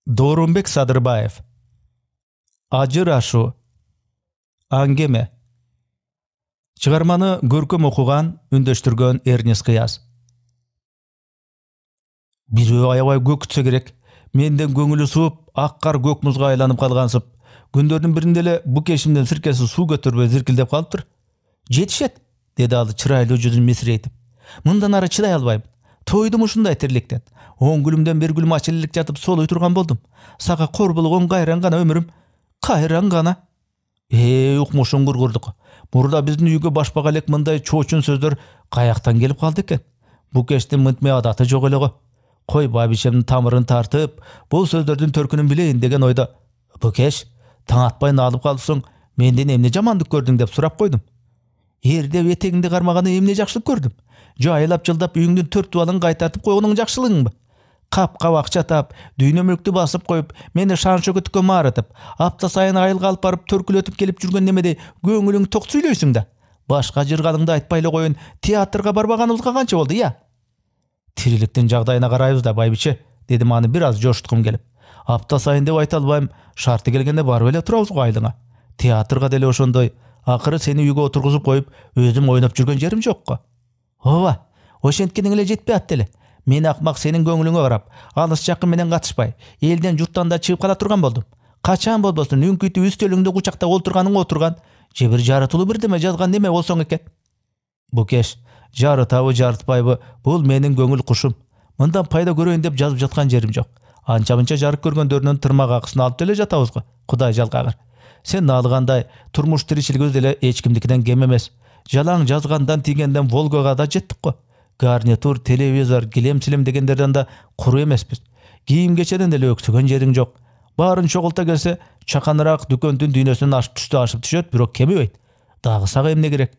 Дорунбек Садырбаев. Ажырашуу. Аңгеме. Чыгарманы көркөм окуган, үндөштүргөн Эрнест Кыяз. Бирөө аябай көк күтсө керек. Менден көңүлү сууп, ак кар көк музга айланып калгансып, күндөрдүн биринде эле бу кешимден сиркеси суу көтөрбөй зиркилдеп калыптыр. Жетишет, деди ал чырайлуу жүзүн месирейтип. Мындан ары чыдай албайм. Тойдум ушундай тирликтен. 10 күлүмдөн 1 күлүм ачылык жатып солой турган болдум. Сага кор болгон кайран гана өмүрүм. Кайран гана. Укмушуң кургурдук. Мурда биздин үйгө башпак элек мындай чоочун сөздөр каяктан келип калды экен. Бу кештин мынтме адаты жок эле го. Кой бабишемдин тамырын тартып, бул сөздөрдүн төркүнүн билейин деген ойдо. Бу кеш таң атпай алып калыпсың, менден эмне жамандык көрдүң деп сурап койдум. Эрдеп этегиңди кармаганы эмне жакшылык көрдүм? Жайлап жылдап үйүңдүн 4 дубалын кайтартып койгонуң жакшылыгыңбы? Кап-кап акча тап, дүйнө мүлктү басып коюп, мени шан шөкөткө маарытып, апта сайын айылга алып барып төркүлөтүп келип жүргөн немедей көңүлүң ток сүйлөйсүң да. Башка жырганыңды айтпай эле коюн, театрга барбаганыбызга канча болду, я? Тириликтин жагдайына карайбыз да, байбиче, дедим аны бир аз жошуткум келип. Апта сайын деп айта албайм, шарты келгенде барып эле турабыз го айылыңа. Театрга деле ошондой. Акыры сени үйгө отургузуп коюп, өзүм ойноп жүргөн жерим жок го. Ооба, ошенткениң эле жетпей атты эле. Мен акмак сенин көңүлүңө карап, алыс жакын менен катышпай, элден журттан да чыгып кала турган болдум. Качан болбосун үңкүйтүп үстөлүңдү кучактап олтурганың отурган, же бир жарытылуу бирдеме жазган неме болсоң экен. Бу кеш жарытабы жарытпайбы, бул менин көңүл кушум. Мындан пайда көрөйүн деп жазып жаткан жерим жок. Анча-мынча жарык көргөндөрүнүн тырмак акысын алып деле жатабыз го. Кудай жалкагыр. Сен алгандай турмуш тиричилигибиз деле эч кимдикинен кем эмес. Жалаң жазгандан тигенден Волгага да жеттик го. Гарнитур, телевизор, килем-силем дегендерден да куру эмеспиз. Кийим кечеден деле өксөгөн жериң жок. Баарын чогулта келсе, чаканыраак дүкөндүн дүйнөсүнөн ашып түшөт, бирок кемебейт. Дагы сага эмне керек?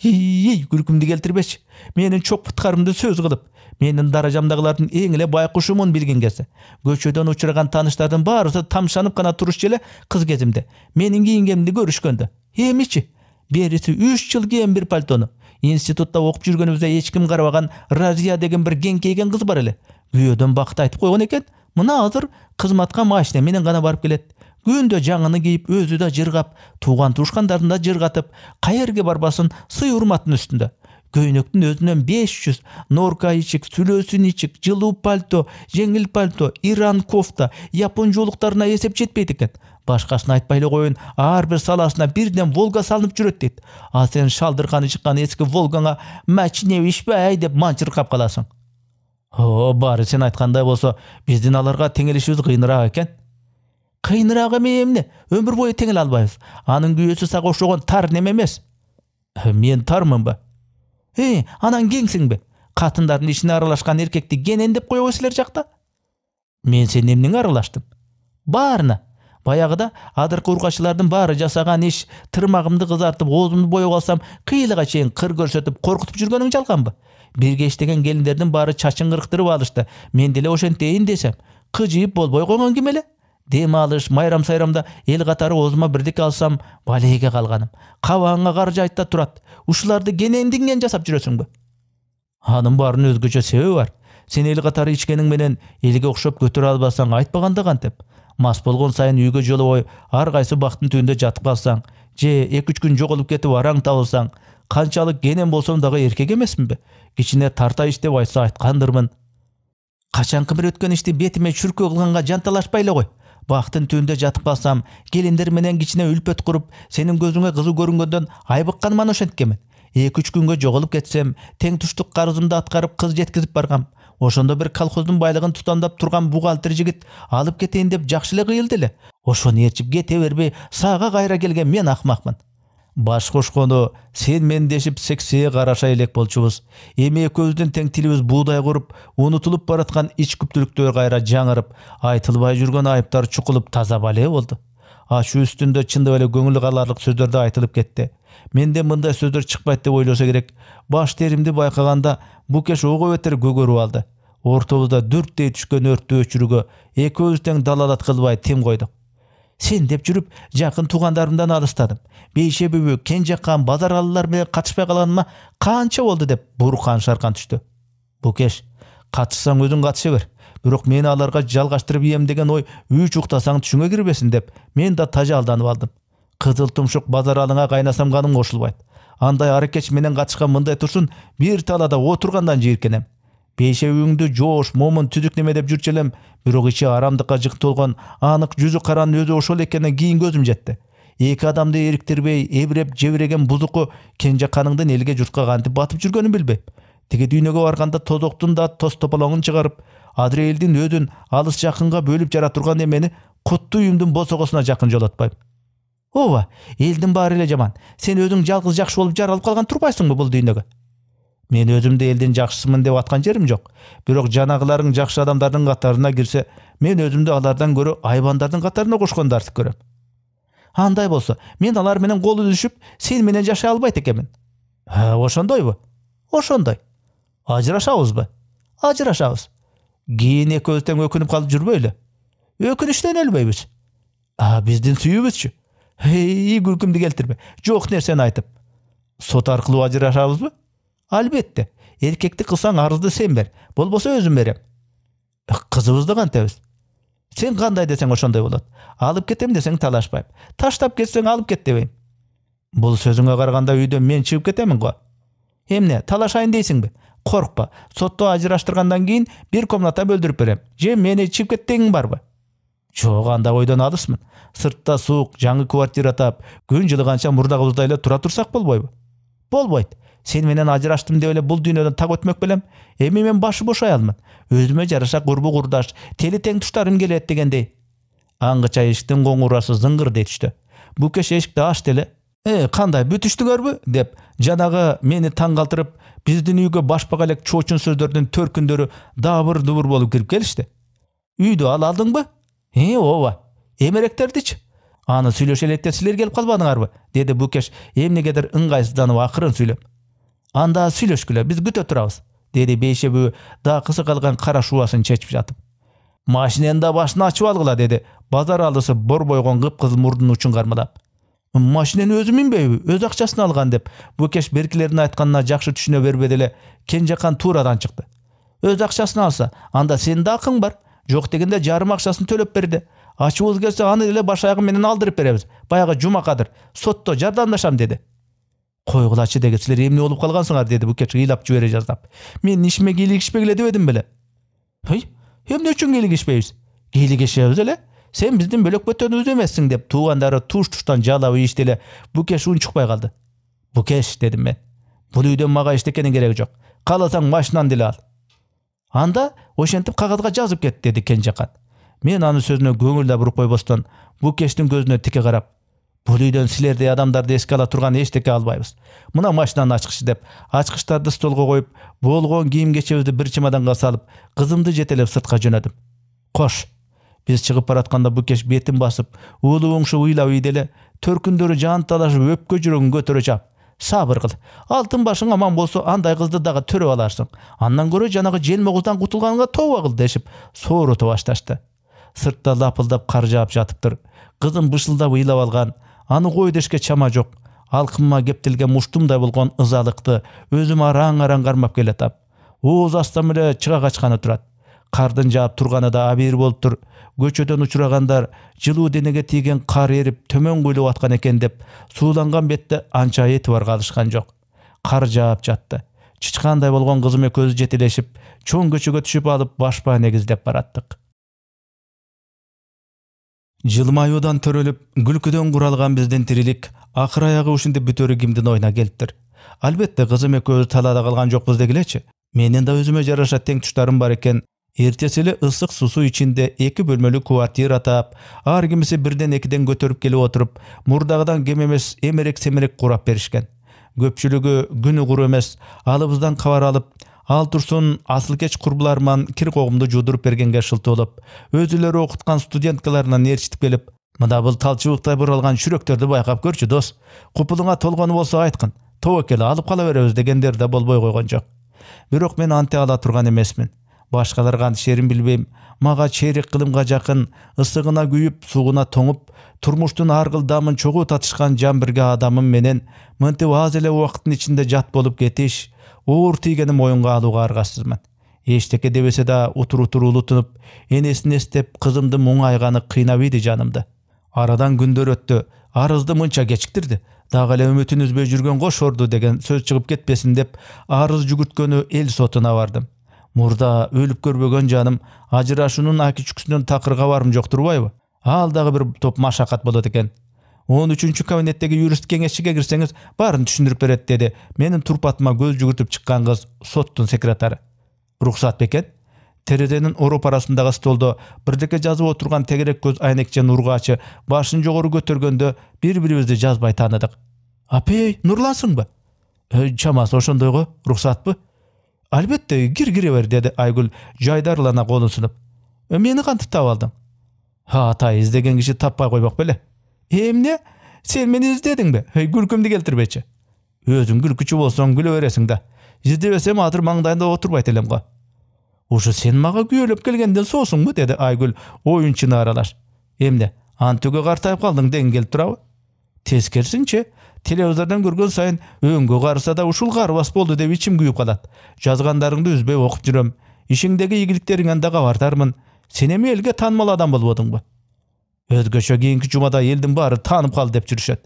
Күлкүмдү келтирбечи. Менин чок пыткарымды сөз кылып, менин даражамдагылардын эң эле байкушумун билген кезде, көчөдөн учураган тааныштардын баарысы тамшанып гана турушчу эле кыз кезимде. Менин кийингемди көрүшкөндө. Эмичи? Бериси 3 жыл кийген бир пальтону. Институтта окуп жүргөнүбүздө эч ким карабаган Разия деген бир кеңкейген кыз бар эле. Күйөөдөн бакыт айтып койгон экен. Мына азыр кызматка машина менен гана барып келет. Күндө жаңыны кийип, өзү да жыргап, тууган туушкандарын да жыргатып, каерге барбасын сый урматтын үстүндө. Көйнөктүн өзүнөн 500, норка ичик, сүлөөсүн ичик, жылуу пальто, жеңил пальто, Иран кофта, япон жоолуктарына эсеп жетпейт экен. Башкасын айтпай эле коюн, ар бир саласына бирден Волга салынып жүрөт дейт. А сен шалдырканы чыккан эски Волгаңа мачне ишпай деп манчыркап каласың. Баары сен айткандай болсо, биздин аларга теңелишибиз кыйыныраак экен. Кыйыныраак эмне? Өмүр бою теңеле албайбыз. Анын күйөөсү сага окшогон тар неме эмес. Мен тармынбы? Анан кеңсиңби? Катындардын ишине аралашкан эркекти кенен деп коебу силер жакта? Мен сен эмнеге аралаштым? Баарына. Баягыда адыркы уркачылардын баары жасаган иш, тырмагымды кызартып, оозумду боеп алсам, кыйылга чейин кыр көрсөтүп, коркутуп жүргөнүң жалганбы? Бирге иштеген келиндердин баары чачын кырктырып алышты. Мен деле ошентейин десем, кыжыйып болбой койгон ким эле? Дем алыш, майрам-сайрамда эл катары оозума бирдике алсам, балеге калганым. Кабагыңа кар жайта турат. Ушуларды кенендиңден жасап жүрөсүңбү? Анын баарынын өзгөчө себеби бар. Сен эл катары ичкениң менен элге окшоп көтөрө албасаң, айтпаганда кантип? Мас болгон сайын үйгө жолобой, ар кайсы бактын түбүндө жатып калсаң, же 2-3 күн жоголуп кетип араң табылсаң, канчалык кенен болсом дагы эркек эмесминби? Кичине тарта иш деп айтса айткандырмын. Качанкы бир өткөн ишти бетиме чүркөө кылганга жанталашпай эле кой. Бактын түбүндө жатып калсам, келиндер менен кичине үлпөт куруп, сенин көзүңө кызуу көрүнгөндөн айбыкканым ошенткенмин. 2-3 күнгө жоголуп кетсем, тең туштук карызымды аткарып кыз жеткизип баргам. Ошондо бир колхоздун байлыгын тутамдап турган бухгалтер жигит алып кетейин деп жакшы эле кыйылды эле. Ошону ээрчип кете бербей, сага кайра келген мен акмакмын. Баш кошкону сен мен дешип сексие караша элек болчубуз. Эми экөөбүздүн тең тилибиз буудай куруп, унутулуп бараткан ич күптүлүктөр кайра жаңырып, айтылбай жүргөн айыптар чукулуп таза бале болду. Ачуу үстүндө чындап эле көңүл каларлык сөздөр да айтылып кетти. Менден мындай сөздөр чыкпайт деп ойлосо керек. Баш теримди байкаганда бу кеш ого бетер көгөрүп алды. Ортобузда дүрттей түшкөн өрттү өчүрүүгө экөөбүз тең далалат кылбай тим койдук. Сен деп жүрүп жакын туугандарымдан алыстадым. Бейше бүбү, Кенжекан, Базаралылар менен катышпай калганыма канча болду деп Бурхан шаркан түштү. Бу кеш Катышсаң өзүң катыша бер. Бирок мени аларга жалгаштырып ийем деген ой үч уктасаң түшүңө кирбесин деп мен да тажа алданып алдым. Кызыл тумшук базаралыңа кайнасам каным кошулбайт. Андай аракет менен катышкан мындай турсун бир талада отургандан жийиркенем. Бейшебиңдү жоош, момун, түзүк неме деп жүрчү элем, бирок ичи арамдыкка жык толгон, анык жүзү каранын өзү ошол экенин кийин көзүм жетти. Эки адамды эриктирбей, эбиреп жебиреген бузуку Кенжеканыңдын элге журтка кантип батып жүргөнүн билбейм. Тиги дүйнөгө барганда тозоктун да тоз тополоңун чыгарып, Адриэлдин өзүн алыс жакынга бөлүп жара турган эмени куттуу үйүмдүн босогосуна жакын жолотпойм. Ооба, элдин баары эле жаман. Сен өзүң жалгыз жакшы болуп жаралып калган турбайсыңбы бул дүйнөгө? Мен өзүмдү элдин жакшысымын деп аткан жерим жок. Бирок жанагыларың жакшы адамдардын катарына кирсе, мен өзүмдү алардан көрө айбандардын катарына кошконду артык көрөм. Андай болсо, мен алар менен кол үзүшүп, сен менен жашай албайт экенмин. Ошондойбу? Ошондой. Ажырашабызбы? Ажырашабыз. Кийин экөөбүз тең өкүнүп калып жүрбөйлү. Өкүнүчтөн өлбөйбүз. Биздин сүйүүбүзчү? Күлкүмдү келтирбе. Жок нерсени айтып. Сот аркылуу ажырашабызбы? Албетте. Эркекти кылсаң арызды сен бер, болбосо өзүм берем. Кызыбызды кантебиз? Сен кандай десең ошондой болот. Алып кетем десең талашпайм. Таштап кетсең алып кет дебейм. Бул сөзүңө караганда үйдөн мен чыгып кетемин го. Эмне, талашайын дейсиңби? Коркпа. Сотто ажыраштыргандан кийин бир комната бөлдүрүп берем. Же мени чыгып кет дегиң барбы? Жок, анда ойдон алысмын. Сыртта суук, жаңы квартира тап, күн жылыганча мурдагыбыздай эле тура турсак болбойбу? Болбойт. Сен менен ажыраштым деп эле бул дүйнөдөн так өтмөк белем. Эми мен башы бош аялмын. Өзүмө жараша курбу курдаш, тели тең туштарым келет дегендей. Аңгыча эшиктин коңурасы зыңгырдей түштү. Бүкеш эшикти ачты эле. Кандай бүтүштүңөрбү деп жанагы мени таң калтырып, биздин үйгө башпак элек чоочун сөздөрдүн төркүндөрү дабыр-дубур болуп кирип келишти. Үйдү алдыңбы? Ооба. Эмеректердичи? Аны сүйлөшө элек силер келип калбадыңарбы? Деди Бүкеш эмнегедир ыңгайсызданып акырын сүйлөп. Анда сүйлөшкүлө, биз күтө турабыз, деди бейшебүү да кысы калган кара шубасын чечип жатып. Машинени да башын ачып алгыла, деди базар алысы борбойгон кыпкызыл мурдун учун кармалап. Машинени өзү минбейби, өз акчасын алган деп Бүкеш беркилердин айтканына жакшы түшүнө бербеди эле Кенжекан туурадан чыкты. Өз акчасын алса, анда сенин да акың бар. Жок дегенде жарым акчасын төлөп берди. Ачыбыз келсе аны эле баш аягы менен алдырып беребиз. Баягы Жумакадыр, сотто жардамдашам деди. Койгулачы деги, силер эмне болуп калгансыңар, деди Бүкеш ыйлап жибере жаздап. Мен ишиме кийлигишпегиле дебедим беле. Эмне үчүн кийлигишпейбиз? Кийлигишебиз эле. Сен биздин бөлөк бөтөнүбүз эмессиң деп туугандары туш-туштан жалап ийишти эле. Бүкеш унчукпай калды. Бүкеш, дедим мен. Бул үйдөн мага эчтекенин кереги жок. Кааласаң машинаны деле ал. Анда ошентип кагазга жазып кет, деди Кенжекан. Мен аны сөзүнө көңүл да буруп койбостон Бүкештин көзүнө тике карап, бул үйдөн силердей адамдарды эске ала турган эчтеке албайбыз. Мына машинаны ачкычы деп, ачкычтарды столго коюп, болгон кийим кечебизди бир чемоданга салып, кызымды жетелеп сыртка жөнөдүм. Кош. Биз чыгып баратканда Бүкеш бетин басып, уулуу-уңшу ыйлап ийди эле, төркүндөрү жанталашып өпкө жүрөгүн көтөрө чап. Сабыр кыл. Алтын башың аман болсо, андай кызды дагы төрөп аларсың. Андан көрө жанагы желме кыздан кутулганга тооба кыл дешип, соорутуп башташты. Сыртта лапылдап кар жаап жатыптыр. Кызым бышылдап ыйлап алган. Аны кой дешке чама жок. Алкымма кептелген муштумдай болгон ызалыкты өзүм араң-араң кармап келатам. Ооз астам эле чыга качканы турат. Кардын жаап турганы да абийир болуп тур. Көчөдөн учурагандар жылуу денеге тийген кар эрип төмөн куйлуп аткан экен деп сууланган бетте анча этибар калышкан жок. Кар жаап жатты. Чычкандай болгон кызым экөөбүз жетелешип, чоң көчөгө түшүп алып башпаа негиздеп бараттык. Жылмаюудан төрөлүп, күлкүдөн куралган биздин тирилик акыр аягы ушинтип бүтөрү кимдин оюна келиптир. Албетте кызым экөөбүз талаада калган жокпуз дегилечи. Менин да өзүмө жараша тең туштарым бар экен. Эртеси эле ысык сусу ичинде 2 бөлмөлүү квартира таап, ар кимиси бирден экиден көтөрүп келип отуруп, мурдагыдан кем эмес эмерек-семерек курап беришкен. Көпчүлүгү күнү куру эмес, алыбыздан кабар алып, ал турсун асыл кеч курбуларман кир когумду жуудуруп бергенге шылтоолоп, өзүлөрү окуткан студенткаларынан ээрчитип келип, мына бул талчыбыктай буралган чүрөктөрдү байкап көрчү дос. Купулуңа толгону болсо айткын, тобокел алып кала беребиз дегендер да болбой койгон жок. Бирок мен анте ала турган эмесмин. Башкалар кантишерин билбейм. Мага чейрек кылымга жакын, ысыгына күйүп, сугуна тоңуп, турмуштун ар кыл дамын чогуу татышкан жан бирге адамым менен мынтип аз эле убакыттын ичинде жат болуп кетиш, оор тийгенин моюнга алууга аргасызмын. Eштеке дебесе да утур улутунуп, энесин эстеп, кызымдын муңайганы кыйнап ийди жанымды. Арадан күндөр өттү, арызды мынча кечиктирди. Дагы эле үмүтүн үзбөй жүргөн кош орду деген сөз чыгып кетпесин деп арыз жүгүрткөнү эл сотуна бардым. Мурда өлүп көрбөгөн жаным ажырашуунун аки-чүкүсүнөн такыр кабарым жок турбайбы? Ал дагы бир топ машакат болот экен. 13-чү кабинеттеги юрист кеңешчиге кирсеңиз баарын түшүндүрүп берет, деди менин турпатыма көз жүгүртүп чыккан кыз, соттун секретары. Рухсат бекен? Терезенин ороп арасындагы столдо бирдеке жазып отурган тегерек көз айнекчен ургаачы башын жогору көтөргөндө бири-бирибизди жазбай тааныдык. Апей, Нурлансыңбы? Чамасы ошондой го, рухсатпы? Албетте, кире бер, деди Айгүл жайдарлана колун сунуп. Мени кантип таап алдың? Атай, издеген киши таппай койбок беле. Эмне? Сен мени издедиңби? Күлкүмдү келтирбечи. Өзүң күлкүчү болсоң күлө бересиң да. Издебесем азыр маңдайында отурбайт элем го. Ушу сен мага күйөлөп келгенден соосуңбу, деди Айгүл оюнчуна аралаш. Эмне, антөгө картайып калдың деген келип турабы? Тескерисинче, телевизордон көргөн сайын өңгө карыса да ушул карыбас болду деп ичим күйүп калат. Жазгандарыңды үзбөй окуп жүрөм. Ишиңдеги ийгиликтериңен да кабардаармын. Сен эми элге таанымал адам болбодуңбу? Өзгөчө кийинки жумада элдин баары таанып калды деп жүрүшөт.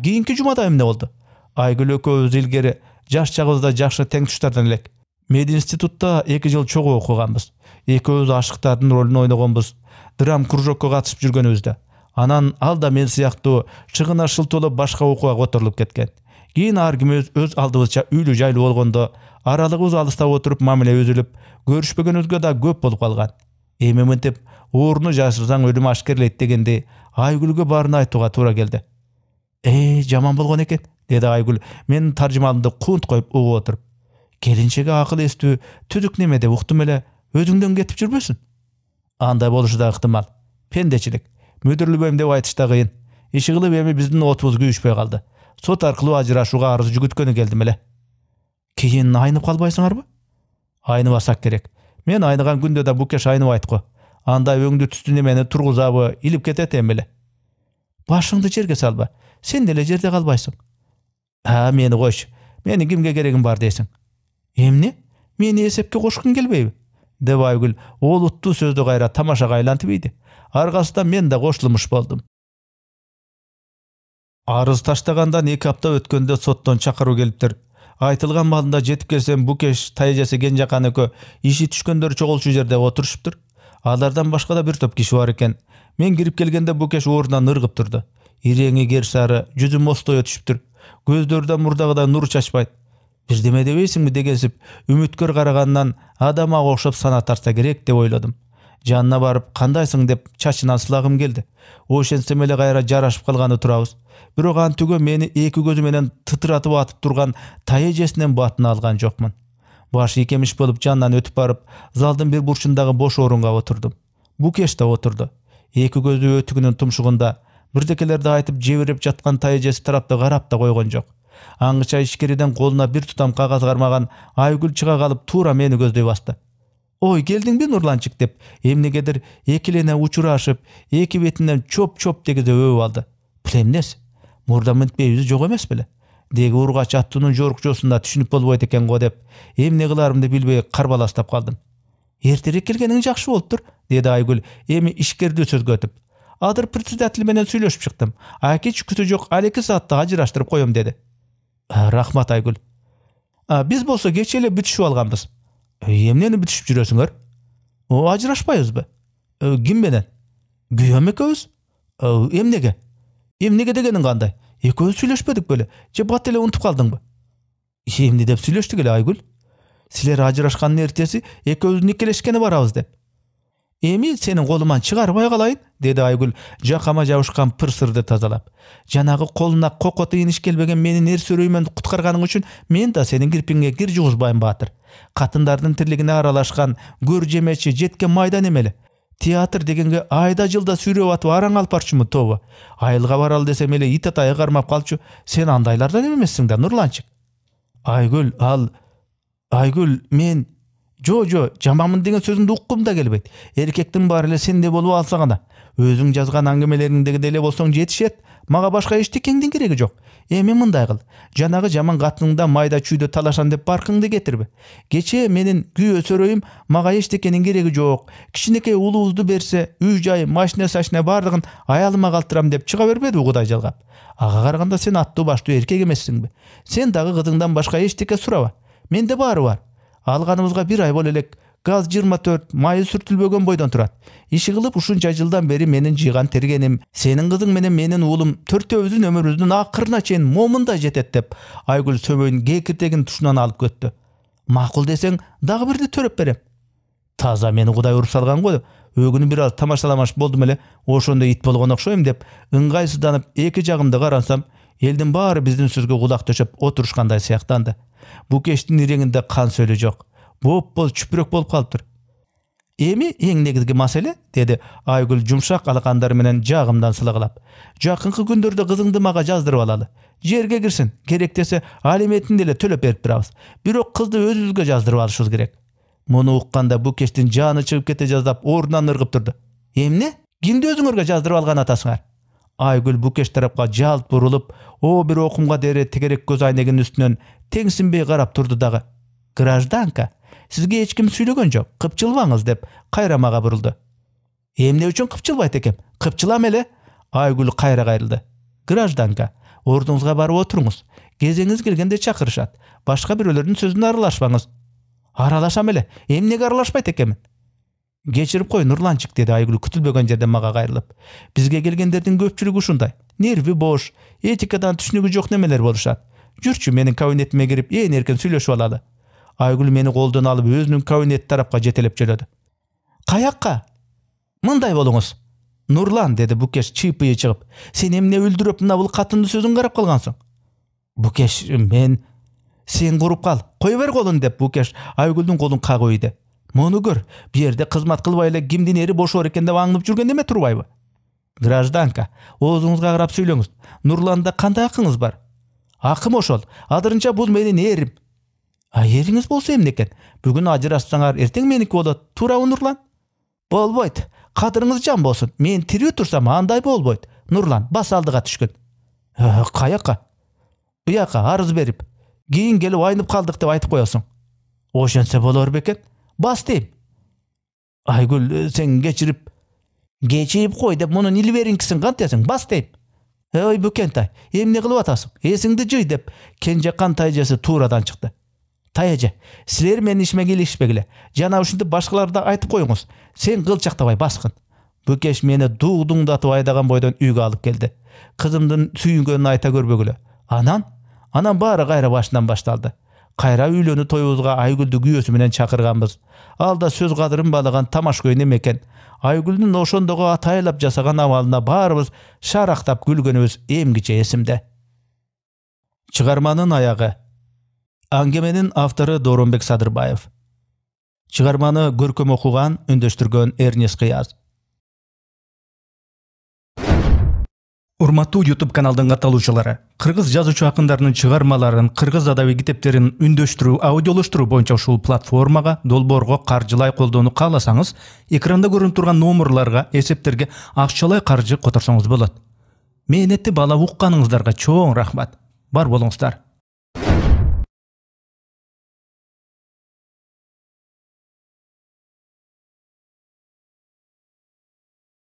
Кийинки жумада эмне болду? Айгүл экөөбүз илгери жаш чагыбызда жакшы тең туштардан элек. Мединститутта 2 жыл чогуу окуганбыз. Экөөбүз ашыктардын ролун ойногонбуз. Драм кружокко катышып жүргөнүбүздө. Анан ал да мен сыяктуу чыгына шылтоолоп башка окууга которулуп кеткен. Кийин ар ким өз алдыбызча үйлүү жайлуу болгондо аралыгыбыз алыстап отуруп мамиле үзүлүп, көрүшпөгөнүбүзгө да көп болуп калган. Эми мынтип ооруну жашырсаң өлүм ашкерлейт дегенди Айгүлгө баарын айтууга туура келди. Жаман болгон экен, деди Айгүл менин таржымалымды кунт коюп угуп отуруп. Келинчеге акыл эстүү түзүк неме деп уктум эле, өзүңдөн кетип жүрбөсүн? Андай болушу да ыктымал. Пендечилик. Мүдүрлүбөйм деп айтыш да кыйын. Иши кылып эми биздин отубуз күйүшпөй калды. Сот аркылуу ажырашууга арыз жүгүткөнү келдим эле. Кийин айнып калбайсыңарбы? Айныбасак керек. Мен айныган күндө да Букеш айныбайт го. Андай өңдү түстү немени тургузабы, илип кетет эмеле. Башыңды жерге салба. Сен деле жерде калбайсың. Мени койчу. Менин кимге керегим бар дейсиң? Эмне? Мени эсепке кошкуң келбейби? Деп Айгүл олуттуу сөздү кайра тамашага айлантып ийди. Аргасында мен да кошулмуш болдум. Арыз таштагандан 2 апта өткөндө соттон чакыруу келиптир. Айтылган маалында жетип келсем Букеш, тайжеси Кенжакан экөө иши түшкөндөр чогулчу жерде отурушуптур. Алардан башка да бир топ киши бар экен. Мен кирип келгенде Букеш ордунан ыргып турду. Иреңи кер сары, жүзү мостое түшүптүр. Көздөрүдөн мурдагыдай нур чачпайт. Бирдеме дебейсиңби дегенсип, үмүткөр карагандан адамга окшоп сана тартса керек деп ойлодум. Жанына барып, кандайсың деп чачынан сылагым келди. Ошентсем эле кайра жарашып калганы турабыз. Бирок антүгө мени 2 көзү менен тытыратып атып турган тайэжесинен батын алган жокмун. Баш ийкемиш болуп жанынан өтүп барып, залдын бир бурчундагы бош орунга отурдум. Букеш да отурду. 2 көзү өтүгүнүн тумшугунда. Бирдекелерди айтып жебиреп жаткан тайэжеси тарапты карап да койгон жок. Аңгыча ишкериден колуна бир тутам кагаз кармаган Айгүл чыга калып туура мени көздөй басты. Ой, келдиңби Нурланчык деп, эмнегедир экилене учурашып, 2 бетинен чоп-чоп дегизе өбүп алды. Билемнес? Мурда мынтпейбиз жок эмес беле? Деги ургач аттуунун жорукчосунда түшүнүп болбойт экен го деп, эмне кыларымды билбей карбаластап калдым. Эртерээк келгениң жакшы болуптур, деди Айгүл эми ишкердүү сөзгө өтүп. Адыр председатель менен сүйлөшүп чыктым. Аки чүкүсү жок, ал 2 саатта ажыраштырып коем деди. Рахмат Айгүл. Биз болсо кече эле бүтүшүп алганбыз. Эмнени бүтүшүп жүрөсүңөр? Ажырашпайбызбы? Ким менен? Күйөөм экөөбүз? Эмнеге? Эмнеге дегениң кандай? Экөөбүз сүйлөшпөдүк беле? Же бат эле унутуп калдыңбы? Эмне деп сүйлөштүк эле Айгүл? Силер ажырашкандын эртеси экөөбүз никелешкени барабыз деп. Эми сенин колуман чыгарбай калайын, деди Айгүл жакама жабышкан пыр сырды тазалап. Жанагы колуна коко тыйыныш келбеген менин эр сөрөймөн куткарганың үчүн мен да сенин кирпиңге кир жугузбайм баатыр. Катындардын тирлигине аралашкан көр жемечи жеткен майдан эмеле. Театр дегенге айда жылда сүйрөп атып араң алып барчумун тобу. Айылга баралы десем эле ит атайы кармап калчу. Сен андайлардан эмессиң да, Нурланчык. Айгүл, мен Жо, жаманмын деген сөзүңдү уккум да келбейт. Эркектин баары эле сенде болуп алса гана. Өзүң жазган аңгемелериңдеги эле болсоң жетишет. Мага башка эчтекеңдин кереги жок. Эми мындай кыл. Жанагы жаман катыныңда майда чүйдө талашан деп баркыңды кетирбе. Кечээ менин күйөө сөрөйүм мага эчтекенин кереги жок. Кичинекей улуубузду берсе, үй жай, машина баардыгын аялыма калтырам деп чыга бербеди Кудай жалгап. Ага караганда сен аттуу баштуу эркек эмессиңби? Сен дагы кызыңдан башка эчтеке сураба. Менде баары бар. Алганыбызга 1 ай боло элек. Газ 24, майы сүртүлбөгөн бойдон турат. Иши кылып ушунча жылдан бери менин жыйган тергеним, сенин кызың менен менин уулум төртөөбүздүн өмүрүбүздүн акырына чейин момундай жетет деп Айгүл сөмөйүн кекиртегин тушунан алып көттү. Макул десең, дагы бирди төрөп берем. Таза мени Кудай уруп салган го. Өгүнү бир аз тамашаламаш болдум эле, ошондо ит болгон окшойм деп ыңгайсызданып эки жагымды карасам, элдин баары биздин сөзгө кулак төшөп отурушкандай сыяктанды. Бу кештин иреңинде кан сөлү жок. Боп-боз чүпүрөк болуп калыптыр. Эми эң негизги маселе, деди Айгүл жумшак алакандары менен жагымдан сылагылап. Жакынкы күндөрдө кызыңды мага жаздырып алалы. Жерге кирсин, керек десе алиментин деле төлөп берип турабыз. Бирок кызды өзүбүзгө жаздырып алышыбыз керек. Муну укканда бу кештин жаны чыгып кете жаздап ордунан ыргып турду. Эмне? Кимди өзүңөргө жаздырып алган атасыңар? Айгүл бу кеш тарапка жалт бурулуп, бир окумга дере тегерек көз айнегинин үстүнөн теңсинбей карап турду дагы. Гражданка, сизге эч ким сүйлөгөн жок, кыпчылбаңыз деп кайра мага бурулду. Эмне үчүн кыпчылбайт экем? Кыпчылам эле. Айгүл кайра кайрылды. Гражданка, ордуңузга барып отуруңуз. Кезеңиз келгенде чакырышат. Башка бирөөлөрдүн сөзүнө аралашпаңыз. Аралашам эле. Эмнеге аралашпайт экенмин? Кечирип кой, Нурланчык, деди Айгүл күтүлбөгөн жерден мага кайрылып. Бизге келгендердин көпчүлүгү ушундай. Нерви бош, этикадан түшүнүгү жок немелер болушат. Жүрчү, менин кабинетиме кирип, ээн эркен сүйлөшүп алалы. Айгүл мени колдон алып өзүнүн кабинет тарапка жетелеп жөнөдү. Каякка? Мындай болуңуз. Нурлан, деди Букеш чыйпыйы чыгып. Сен эмне үлдүрөп мына бул катындын сөзүн карап калгансың? Букеш, сен куруп кал. Кой бер колун деп Букеш Айгүлдүн колун кагып ийди. Муну көр, бу жерде кызмат кылбай эле кимдин эри бошор экен деп аңдып жүргөн эме турбайбы? Гражданка, оозуңузга карап сүйлөңүз. Нурланда кандай акыңыз бар? Акым ошол. Адырынча бул менин эрим. Эриңиз болсо эмне экен? Бүгүн ажырашсаңар, эртең меники болот. Туурабы, Нурлан? Болбойт. Кадырыңыз жан болсун. Мен тирүү турсам андай болбойт. Нурлан бас алдыга түшкөн. Каяка? Буяка арыз берип, кийин келип айнып калдык деп айтып коесуң. Ошентсе болор бекен. Бас дейм. Айгүл, сен кечирип кой деп мунун илбериңкисин кантесиң? Бас дейм. Ой Бүкентай, эмне кылып атасың? Эсиңди жый деп Кенжекан тайжеси туурадан чыкты. Тайже, силер менин ишиме келишпегиле. Жана ушинтип башкаларда айтып коюңуз. Сен кылчактабай баскын. Бүкеш мени дугдуңдатып айдаган бойдон үйгө алып келди. Кызымдын сүйүнгөнүн айта көрбөгүлө. Анан баары кайра башынан башталды. Кайра үйлөнүү тоюбузга Айгүлдү күйөөсү менен чакырганбыз. Алда сөз кадырын баалаган тамашкөй неме экен. Айгүлдүн ошондогу атайлап жасаган абалына баарыбыз шарактап күлгөнүбүз эмгиче эсимде. Чыгарманын аягы. Аңгеменин автору Дооронбек Садырбаев. Чыгарманы көркөм окуган, үндөштүргөн Эрнес Кыяз. Урматтуу YouTube каналдын катталуучулары, кыргыз жазуучу акындарынын чыгармаларын, кыргыз адабий китептерин үндөштүрүү, аудиолоштуруу боюнча ушул платформага долбоорго каржылай колдоону кааласаңыз, экранда көрүнүп турган номерларга, эсептерге акчалай каржы которсоңуз болот. Мээнетти баалап укканыңыздарга чоң рахмат. Бар болуңуздар.